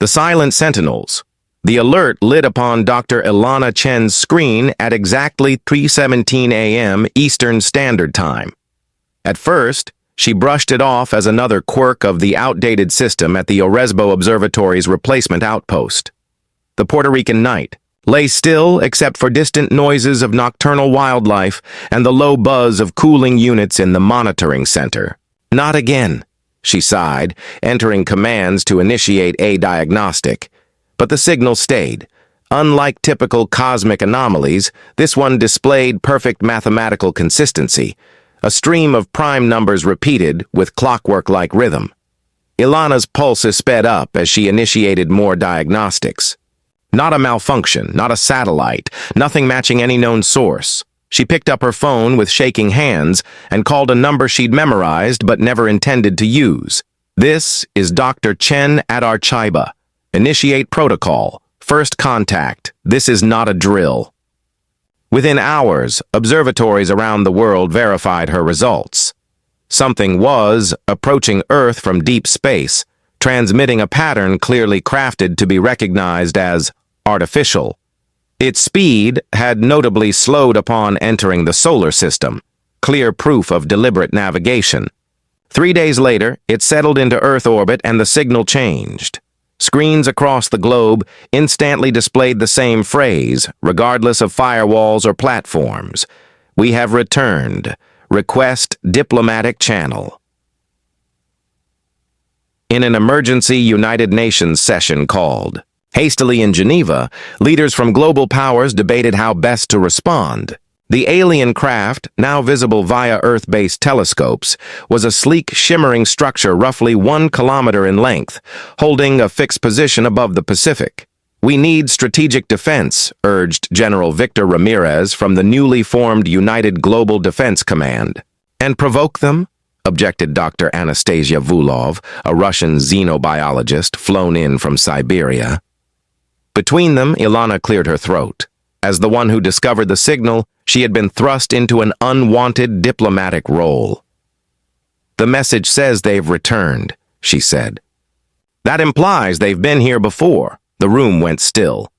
The silent sentinels. The alert lit upon Dr. Ilana Chen's screen at exactly 3:17 a.m. Eastern Standard Time. At first, she brushed it off as another quirk of the outdated system at the Oresbo Observatory's replacement outpost. The Puerto Rican night lay still except for distant noises of nocturnal wildlife and the low buzz of cooling units in the monitoring center. Not again, she sighed, entering commands to initiate a diagnostic. But the signal stayed. Unlike typical cosmic anomalies, this one displayed perfect mathematical consistency, a stream of prime numbers repeated with clockwork-like rhythm. Ilana's pulses sped up as she initiated more diagnostics. Not a malfunction, not a satellite, nothing matching any known source. She picked up her phone with shaking hands and called a number she'd memorized but never intended to use. This is Dr. Chen at Archiba. Initiate protocol. First contact. This is not a drill. Within hours, observatories around the world verified her results. Something was approaching Earth from deep space, transmitting a pattern clearly crafted to be recognized as artificial. Its speed had notably slowed upon entering the solar system, clear proof of deliberate navigation. 3 days later, it settled into Earth orbit and the signal changed. Screens across the globe instantly displayed the same phrase, regardless of firewalls or platforms. We have returned. Request diplomatic channel. In an emergency United Nations session called hastily in Geneva, leaders from global powers debated how best to respond. The alien craft, now visible via Earth-based telescopes, was a sleek, shimmering structure roughly 1 kilometer in length, holding a fixed position above the Pacific. We need strategic defense, urged General Victor Ramirez from the newly formed United Global Defense Command. And provoke them? Objected Dr. Anastasia Vulov, a Russian xenobiologist flown in from Siberia. Between them, Ilana cleared her throat. As the one who discovered the signal, she had been thrust into an unwanted diplomatic role. The message says they've returned, she said. That implies they've been here before. The room went still.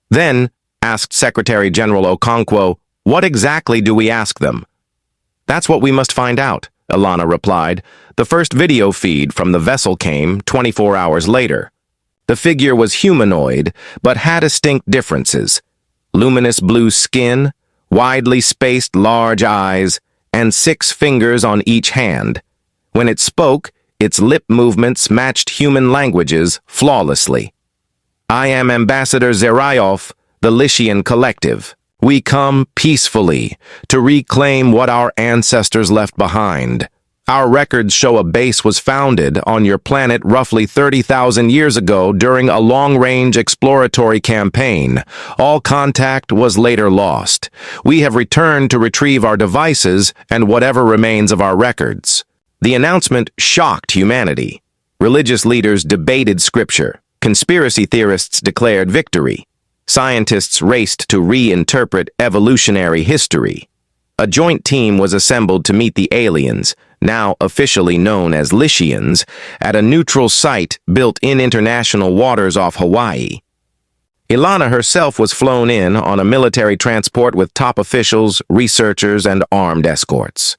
Then, asked Secretary General Okonkwo, what exactly do we ask them? That's what we must find out, Ilana replied. The first video feed from the vessel came 24 hours later. The figure was humanoid, but had distinct differences. Luminous blue skin, widely spaced large eyes, and 6 fingers on each hand. When it spoke, its lip movements matched human languages flawlessly. I am Ambassador Zerayov, the Lishian Collective. We come peacefully to reclaim what our ancestors left behind. Our records show a base was founded on your planet roughly 30,000 years ago during a long-range exploratory campaign. All contact was later lost. We have returned to retrieve our devices and whatever remains of our records. The announcement shocked humanity. Religious leaders debated scripture. Conspiracy theorists declared victory. Scientists raced to reinterpret evolutionary history. A joint team was assembled to meet the aliens, now officially known as Lishians, at a neutral site built in international waters off Hawaii. Ilana herself was flown in on a military transport with top officials, researchers, and armed escorts.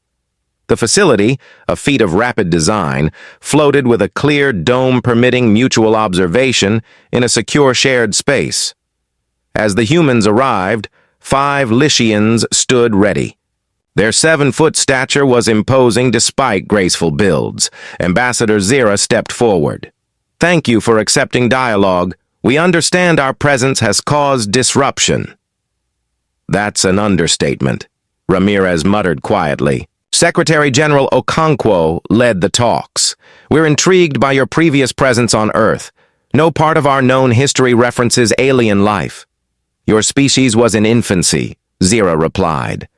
The facility, a feat of rapid design, floated with a clear dome permitting mutual observation in a secure shared space. As the humans arrived, 5 Lishians stood ready. Their 7-foot stature was imposing despite graceful builds. Ambassador Zira stepped forward. Thank you for accepting dialogue. We understand our presence has caused disruption. That's an understatement, Ramirez muttered quietly. Secretary General Okonkwo led the talks. We're intrigued by your previous presence on Earth. No part of our known history references alien life. Your species was in infancy, Zira replied.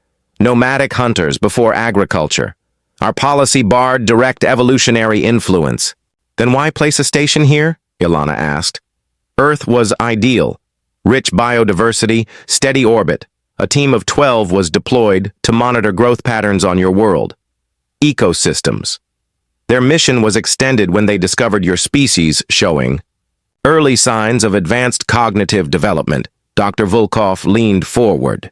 Nomadic hunters before agriculture. Our policy barred direct evolutionary influence. Then why place a station here? Ilana asked. Earth was ideal. Rich biodiversity, steady orbit. A team of 12 was deployed to monitor growth patterns on your world. Ecosystems. Their mission was extended when they discovered your species showing. Early signs of advanced cognitive development. Dr. Volkov leaned forward.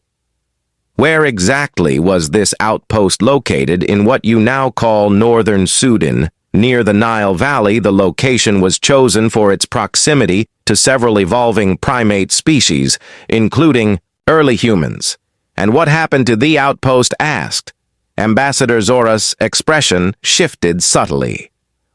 Where exactly was this outpost located in what you now call northern Sudan? Near the Nile Valley, the location was chosen for its proximity to several evolving primate species, including early humans. And what happened to the outpost asked. Ambassador Zora's expression shifted subtly.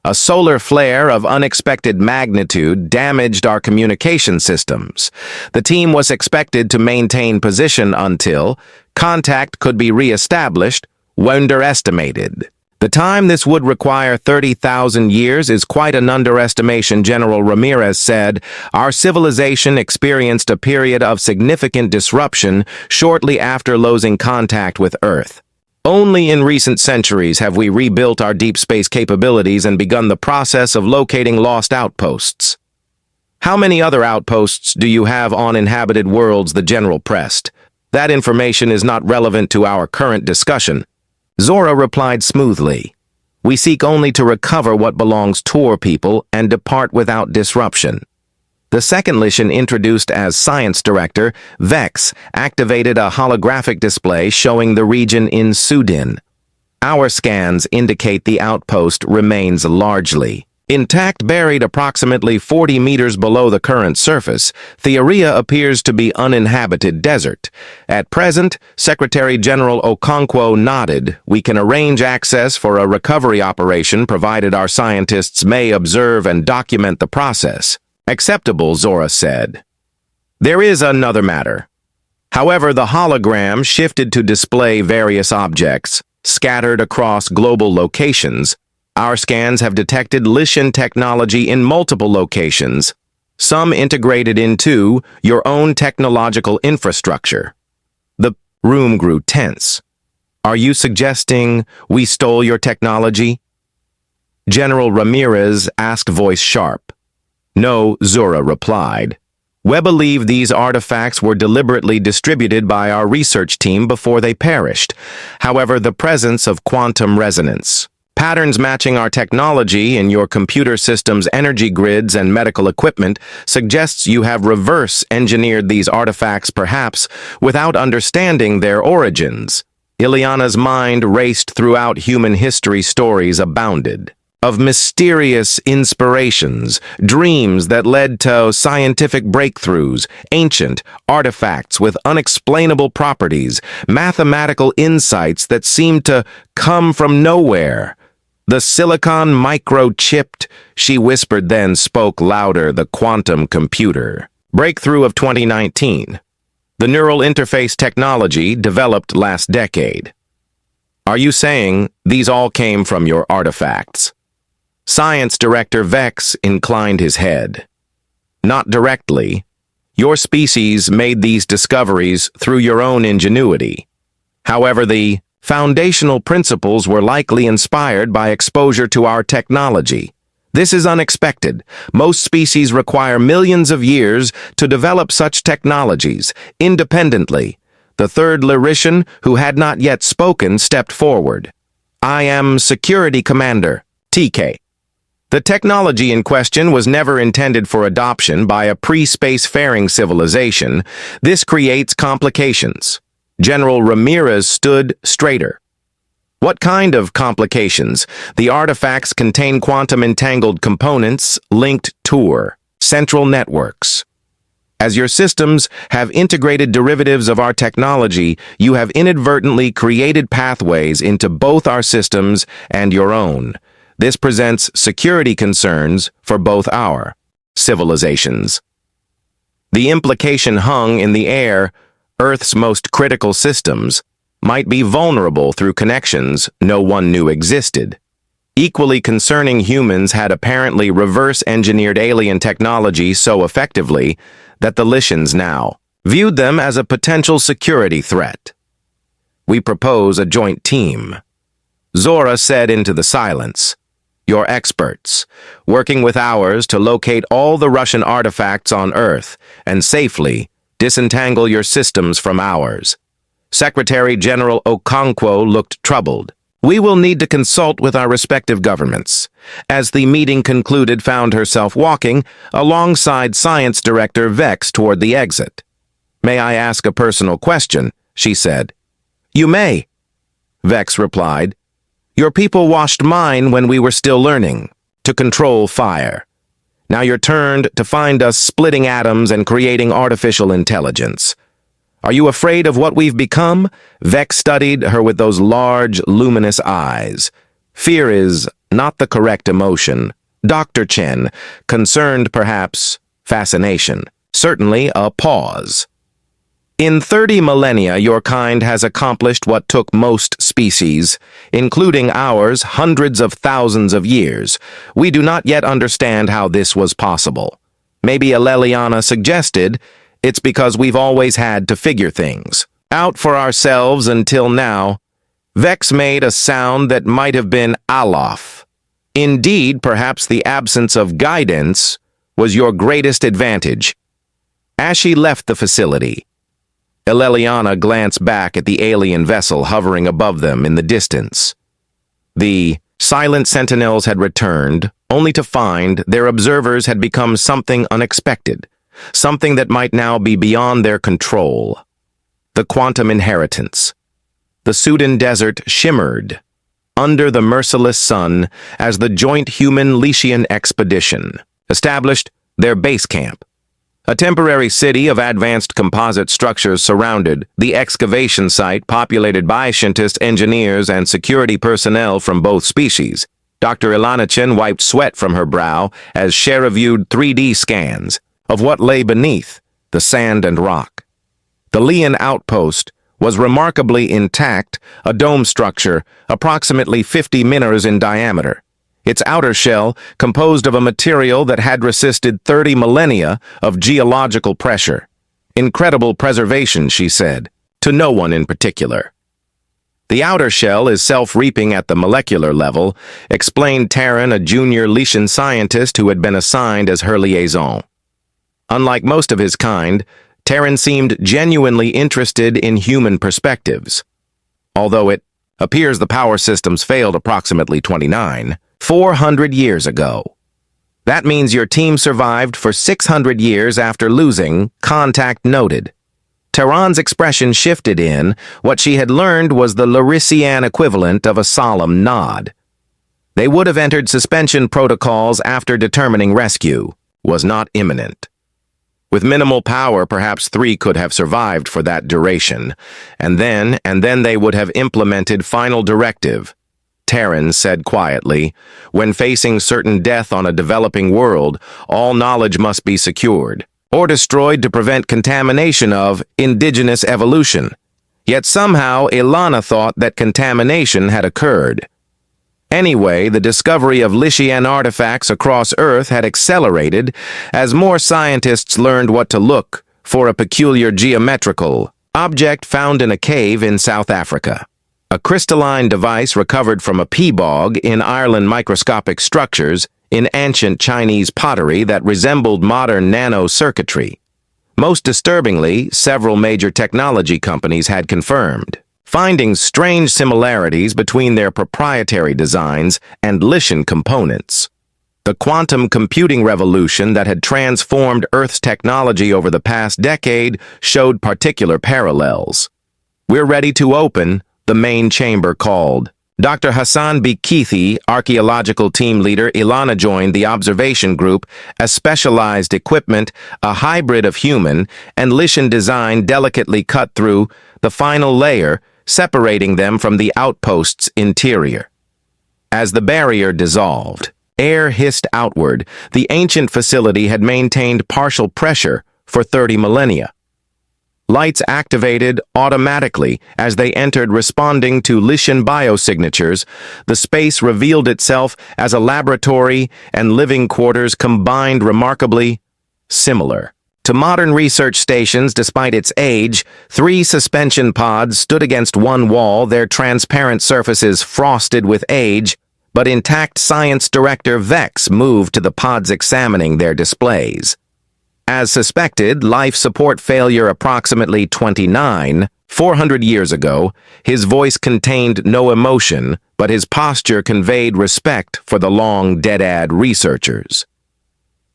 A solar flare of unexpected magnitude damaged our communication systems. The team was expected to maintain position until contact could be re-established, underestimated. The time this would require 30,000 years is quite an underestimation, General Ramirez said. Our civilization experienced a period of significant disruption shortly after losing contact with Earth. Only in recent centuries have we rebuilt our deep space capabilities and begun the process of locating lost outposts. How many other outposts do you have on inhabited worlds? The general pressed. That information is not relevant to our current discussion. Zora replied smoothly. We seek only to recover what belongs to our people and depart without disruption. The second Lishan, introduced as science director, Vex, activated a holographic display showing the region in Sudan. Our scans indicate the outpost remains largely intact, buried approximately 40 meters below the current surface. The area appears to be uninhabited desert. At present, Secretary General Okonkwo nodded. We can arrange access for a recovery operation provided our scientists may observe and document the process. Acceptable, Zora said. There is another matter. However, the hologram shifted to display various objects, scattered across global locations. Our scans have detected Lishan technology in multiple locations, some integrated into your own technological infrastructure. The room grew tense. Are you suggesting we stole your technology? General Ramirez asked, voice sharp. No, Zora replied. We believe these artifacts were deliberately distributed by our research team before they perished. However, the presence of quantum resonance, patterns matching our technology in your computer system's energy grids and medical equipment suggests you have reverse-engineered these artifacts, perhaps without understanding their origins. Ileana's mind raced throughout human history. Stories abounded of mysterious inspirations, dreams that led to scientific breakthroughs, ancient artifacts with unexplainable properties, mathematical insights that seemed to come from nowhere. The silicon microchipped, she whispered, then spoke louder, the quantum computer. Breakthrough of 2019. The neural interface technology developed last decade. Are you saying these all came from your artifacts? Science Director Vex inclined his head. Not directly. Your species made these discoveries through your own ingenuity. However, the foundational principles were likely inspired by exposure to our technology. This is unexpected. Most species require millions of years to develop such technologies independently. The third Lyrishan, who had not yet spoken, stepped forward. I am Security Commander, TK. The technology in question was never intended for adoption by a pre-spacefaring civilization. This creates complications. General Ramirez stood straighter. What kind of complications? The artifacts contain quantum-entangled components linked to central networks. As your systems have integrated derivatives of our technology, you have inadvertently created pathways into both our systems and your own. This presents security concerns for both our civilizations. The implication hung in the air. Earth's most critical systems might be vulnerable through connections no one knew existed. Equally concerning, humans had apparently reverse-engineered alien technology so effectively that the Lishans now viewed them as a potential security threat. We propose a joint team, Zora said into the silence. Your experts, working with ours to locate all the Russian artifacts on Earth and safely disentangle your systems from ours. Secretary General Okonkwo looked troubled. We will need to consult with our respective governments. As the meeting concluded, found herself walking alongside Science Director Vex toward the exit. "May I ask a personal question?" she said. "You may," Vex replied. "Your people washed mine when we were still learning to control fire. Now you're turned to find us splitting atoms and creating artificial intelligence. Are you afraid of what we've become?" Vex studied her with those large, luminous eyes. "Fear is not the correct emotion." Dr. Chen, concerned perhaps, fascination, certainly a pause. "In 30 millennia, your kind has accomplished what took most species, including ours, hundreds of thousands of years. We do not yet understand how this was possible. Maybe Aleliana suggested it's because we've always had to figure things out for ourselves until now." Vex made a sound that might have been Alof. "Indeed, perhaps the absence of guidance was your greatest advantage." As she left the facility, Aleliana glanced back at the alien vessel hovering above them in the distance. The silent sentinels had returned, only to find their observers had become something unexpected, something that might now be beyond their control. The quantum inheritance. The Sudan desert shimmered under the merciless sun as the joint human-Letian expedition established their base camp. A temporary city of advanced composite structures surrounded the excavation site, populated by scientists, engineers, and security personnel from both species. Dr. Ilana Chen wiped sweat from her brow as Shara viewed 3D scans of what lay beneath the sand and rock. The Leon outpost was remarkably intact, a dome structure approximately 50 meters in diameter. Its outer shell composed of a material that had resisted 30 millennia of geological pressure. "Incredible preservation," she said, to no one in particular. "The outer shell is self-reaping at the molecular level," explained Terran, a junior Letian scientist who had been assigned as her liaison. Unlike most of his kind, Terran seemed genuinely interested in human perspectives. Although it appears the power systems failed approximately 400 years ago. That means your team survived for 600 years after losing, contact noted. Terran's expression shifted in what she had learned was the Larician equivalent of a solemn nod. They would have entered suspension protocols after determining rescue was not imminent. With minimal power, perhaps 3 could have survived for that duration, and then they would have implemented final directive. Terran said quietly, "When facing certain death on a developing world, all knowledge must be secured or destroyed to prevent contamination of indigenous evolution." Yet somehow Ilana thought that contamination had occurred. Anyway, the discovery of Letian artifacts across Earth had accelerated as more scientists learned what to look for a peculiar geometrical object found in a cave in South Africa. A crystalline device recovered from a pea bog in Ireland, microscopic structures in ancient Chinese pottery that resembled modern nanocircuitry. Most disturbingly, several major technology companies had confirmed, finding strange similarities between their proprietary designs and Letian components. The quantum computing revolution that had transformed Earth's technology over the past decade showed particular parallels. "We're ready to open," the main chamber called. Dr. Hassan Bikithi, archaeological team leader, Ilana joined the observation group as specialized equipment, a hybrid of human and Letian design delicately cut through the final layer, separating them from the outpost's interior. As the barrier dissolved, air hissed outward. The ancient facility had maintained partial pressure for 30 millennia. Lights activated automatically as they entered, responding to Letian biosignatures. The space revealed itself as a laboratory and living quarters combined, remarkably similar to modern research stations. Despite its age, 3 suspension pods stood against one wall, their transparent surfaces frosted with age, but intact. Science Director Vex moved to the pods, examining their displays. As suspected, life support failure approximately 29 400 years ago, his voice contained no emotion, but his posture conveyed respect for the long dead-ad researchers.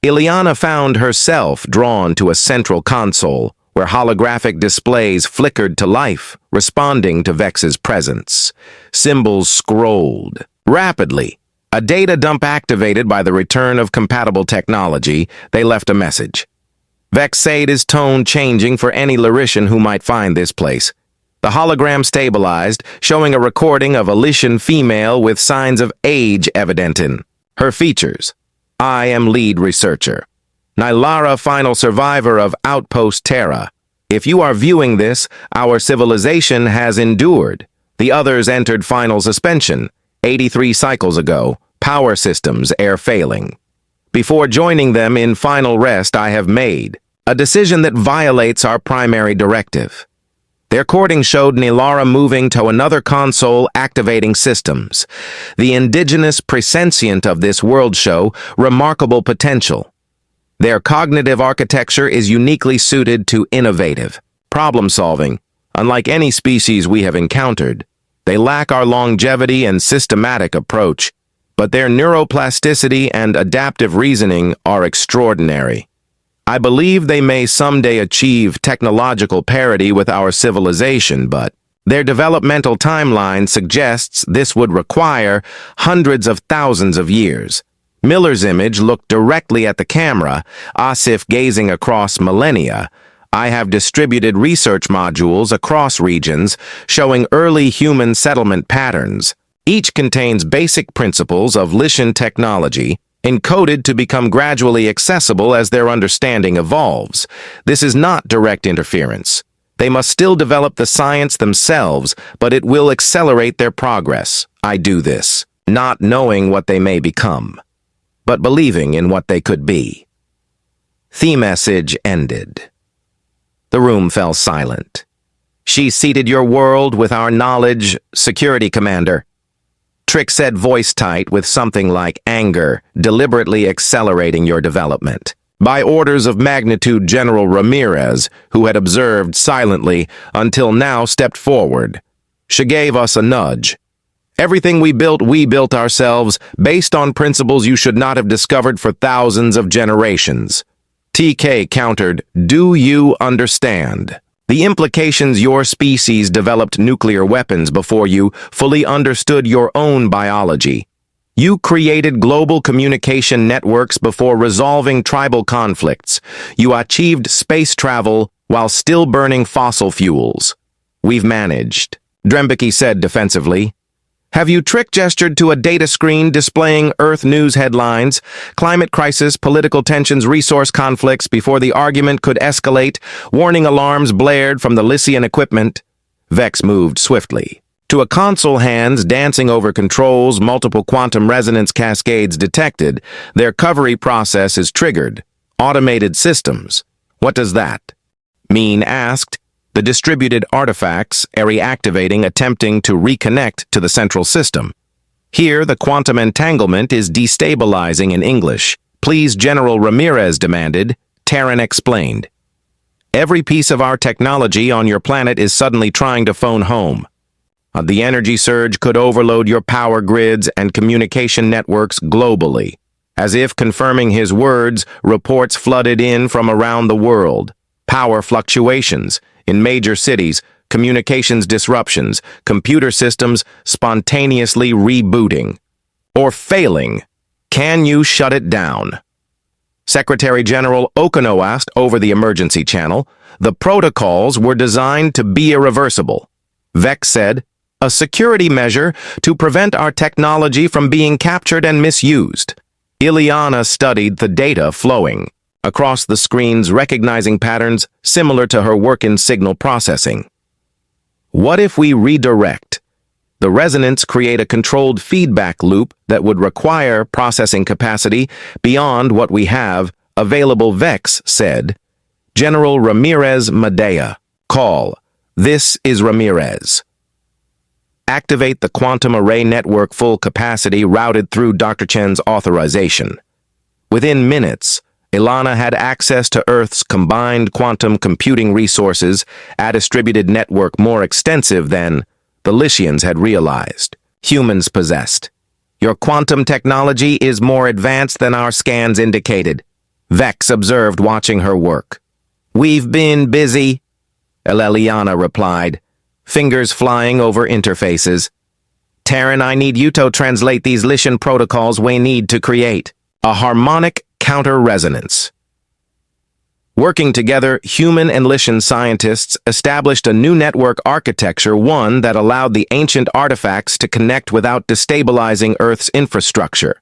Ileana found herself drawn to a central console, where holographic displays flickered to life, responding to Vex's presence. Symbols scrolled. Rapidly, a data dump activated by the return of compatible technology, they left a message. Vex said, his tone changing for any Larishan who might find this place. The hologram stabilized, showing a recording of a Lishan female with signs of age evident in her features. I am lead researcher. Nylara, final survivor of Outpost Terra. If you are viewing this, our civilization has endured. The others entered final suspension, 83 cycles ago, power systems air failing. Before joining them in final rest, I have made a decision that violates our primary directive. Their recording showed Nylara moving to another console, activating systems. The indigenous presentient of this world show remarkable potential. Their cognitive architecture is uniquely suited to innovative problem-solving. Unlike any species we have encountered, they lack our longevity and systematic approach, but their neuroplasticity and adaptive reasoning are extraordinary. I believe they may someday achieve technological parity with our civilization, but their developmental timeline suggests this would require hundreds of thousands of years. Miller's image looked directly at the camera, as if gazing across millennia. I have distributed research modules across regions showing early human settlement patterns. Each contains basic principles of Lishan technology, encoded to become gradually accessible as their understanding evolves. This is not direct interference. They must still develop the science themselves, but it will accelerate their progress. I do this, not knowing what they may become, but believing in what they could be. The message ended. The room fell silent. She seated your world with our knowledge, Security Commander. Trick said, voice tight with something like anger, deliberately accelerating your development. By orders of magnitude General Ramirez, who had observed silently until now, stepped forward. She gave us a nudge. Everything we built ourselves, based on principles you should not have discovered for thousands of generations. TK countered, do you understand? The implications your species developed nuclear weapons before you fully understood your own biology. You created global communication networks before resolving tribal conflicts. You achieved space travel while still burning fossil fuels. We've managed, Drembeke said defensively. Have you trick gestured to a data screen displaying Earth news headlines, climate crisis, political tensions, resource conflicts before the argument could escalate, warning alarms blared from the Lycian equipment? Vex moved swiftly. To a console, hands dancing over controls, multiple quantum resonance cascades detected. Their recovery process is triggered. Automated systems. What does that mean? Asked. The distributed artifacts are reactivating, attempting to reconnect to the central system. Here, the quantum entanglement is destabilizing in English. Please, General Ramirez demanded. Terran explained. Every piece of our technology on your planet is suddenly trying to phone home. The energy surge could overload your power grids and communication networks globally. As if confirming his words, reports flooded in from around the world. Power fluctuations. In major cities, communications disruptions, computer systems spontaneously rebooting. Or failing. Can you shut it down? Secretary General Okano asked over the emergency channel. The protocols were designed to be irreversible. Vex said, a security measure to prevent our technology from being captured and misused. Ileana studied the data flowing across the screens, recognizing patterns similar to her work in signal processing. What if we redirect? The resonance create a controlled feedback loop that would require processing capacity beyond what we have available, Vex said. General Ramirez Medea. Call. This is Ramirez. Activate the quantum array network full capacity routed through Dr. Chen's authorization. Within minutes, Ilana had access to Earth's combined quantum computing resources, a distributed network more extensive than the Lycians had realized. Humans possessed. Your quantum technology is more advanced than our scans indicated, Vex observed, watching her work. We've been busy, Ilana replied, fingers flying over interfaces. Terran, I need you to translate these Lycian protocols we need to create a harmonic counter-resonance. Working together, human and Lycian scientists established a new network architecture, one that allowed the ancient artifacts to connect without destabilizing Earth's infrastructure.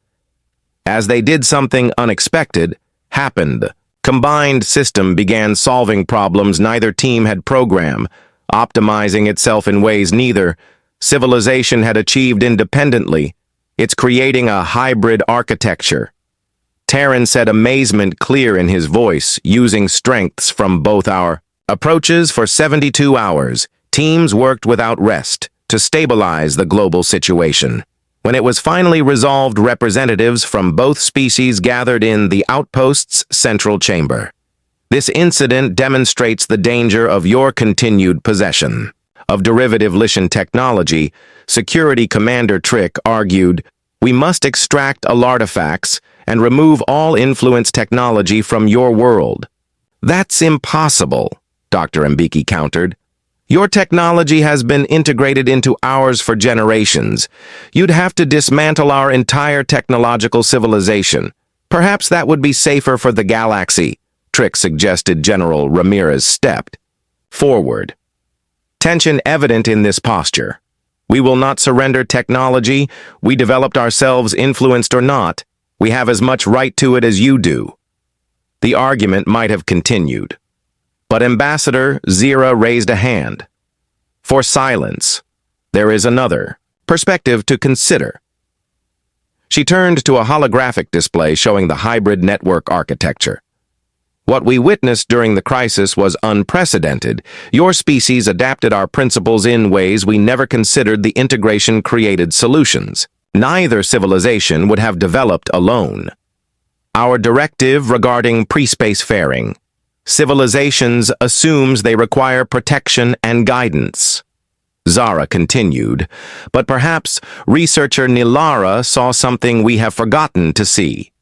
As they did, something unexpected happened. The combined system began solving problems neither team had programmed, optimizing itself in ways neither civilization had achieved independently. It's creating a hybrid architecture. Terran said, amazement clear in his voice, using strengths from both our approaches for 72 hours. Teams worked without rest to stabilize the global situation. When it was finally resolved, representatives from both species gathered in the outpost's central chamber. This incident demonstrates the danger of your continued possession of derivative Lycian technology. Security Commander Trick argued, we must extract all artifacts and remove all influence technology from your world. That's impossible, Dr. Mbiki countered. Your technology has been integrated into ours for generations. You'd have to dismantle our entire technological civilization. Perhaps that would be safer for the galaxy, Trick suggested. General Ramirez stepped forward. Tension evident in this posture. We will not surrender technology. We developed ourselves, influenced or not. We have as much right to it as you do. The argument might have continued, but Ambassador Zira raised a hand. For silence, there is another perspective to consider. She turned to a holographic display showing the hybrid network architecture. What we witnessed during the crisis was unprecedented. Your species adapted our principles in ways we never considered. The integration created solutions neither civilization would have developed alone. Our directive regarding pre-space faring. Civilizations assumes they require protection and guidance. Zara continued, but perhaps researcher Nilara saw something we have forgotten to see.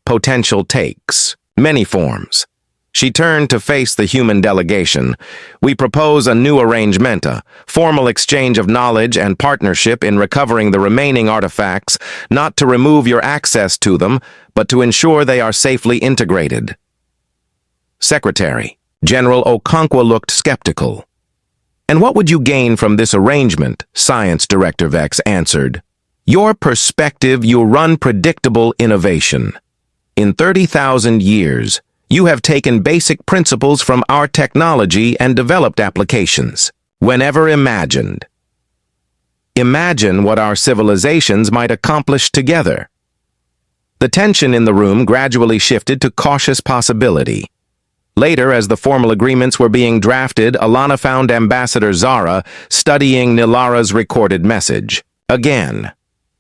Potential takes many forms. She turned to face the human delegation. We propose a new arrangement, a formal exchange of knowledge and partnership in recovering the remaining artifacts, not to remove your access to them, but to ensure they are safely integrated. Secretary General Okonkwo looked skeptical. And what would you gain from this arrangement? Science Director Vex answered. Your perspective, you run predictable innovation. In 30,000 years, you have taken basic principles from our technology and developed applications, whenever imagined. Imagine what our civilizations might accomplish together. The tension in the room gradually shifted to cautious possibility. Later, as the formal agreements were being drafted, Ilana found Ambassador Zara studying Nilara's recorded message. Again,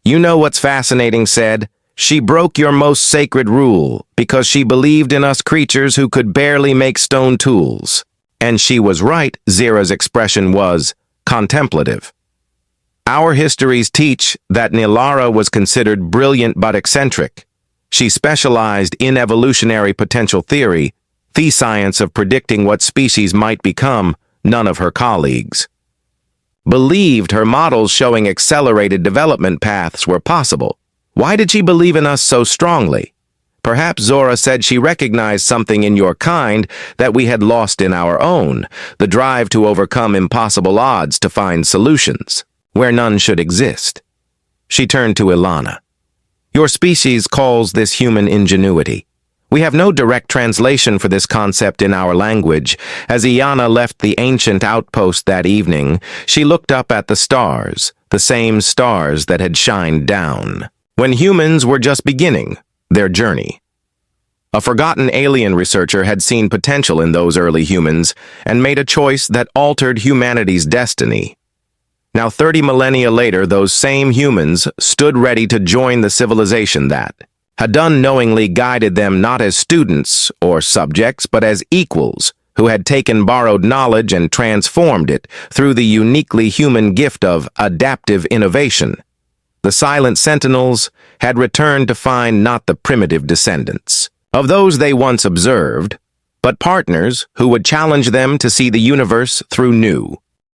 you know what's fascinating, said. She broke your most sacred rule because she believed in us creatures who could barely make stone tools. And she was right. Zira's expression was contemplative. Our histories teach that Nilara was considered brilliant but eccentric. She specialized in evolutionary potential theory, the science of predicting what species might become. None of her colleagues believed her models showing accelerated development paths were possible. Why did she believe in us so strongly? Perhaps Zora said she recognized something in your kind that we had lost in our own, the drive to overcome impossible odds, to find solutions where none should exist. She turned to Ilana. Your species calls this human ingenuity. We have no direct translation for this concept in our language. As Iana left the ancient outpost that evening, she looked up at the stars, the same stars that had shined down when humans were just beginning their journey. A forgotten alien researcher had seen potential in those early humans and made a choice that altered humanity's destiny. Now, 30 millennia later, those same humans stood ready to join the civilization that Hadun knowingly guided them not as students or subjects, but as equals who had taken borrowed knowledge and transformed it through the uniquely human gift of adaptive innovation. The Silent Sentinels had returned to find not the primitive descendants of those they once observed, but partners who would challenge them to see the universe through new,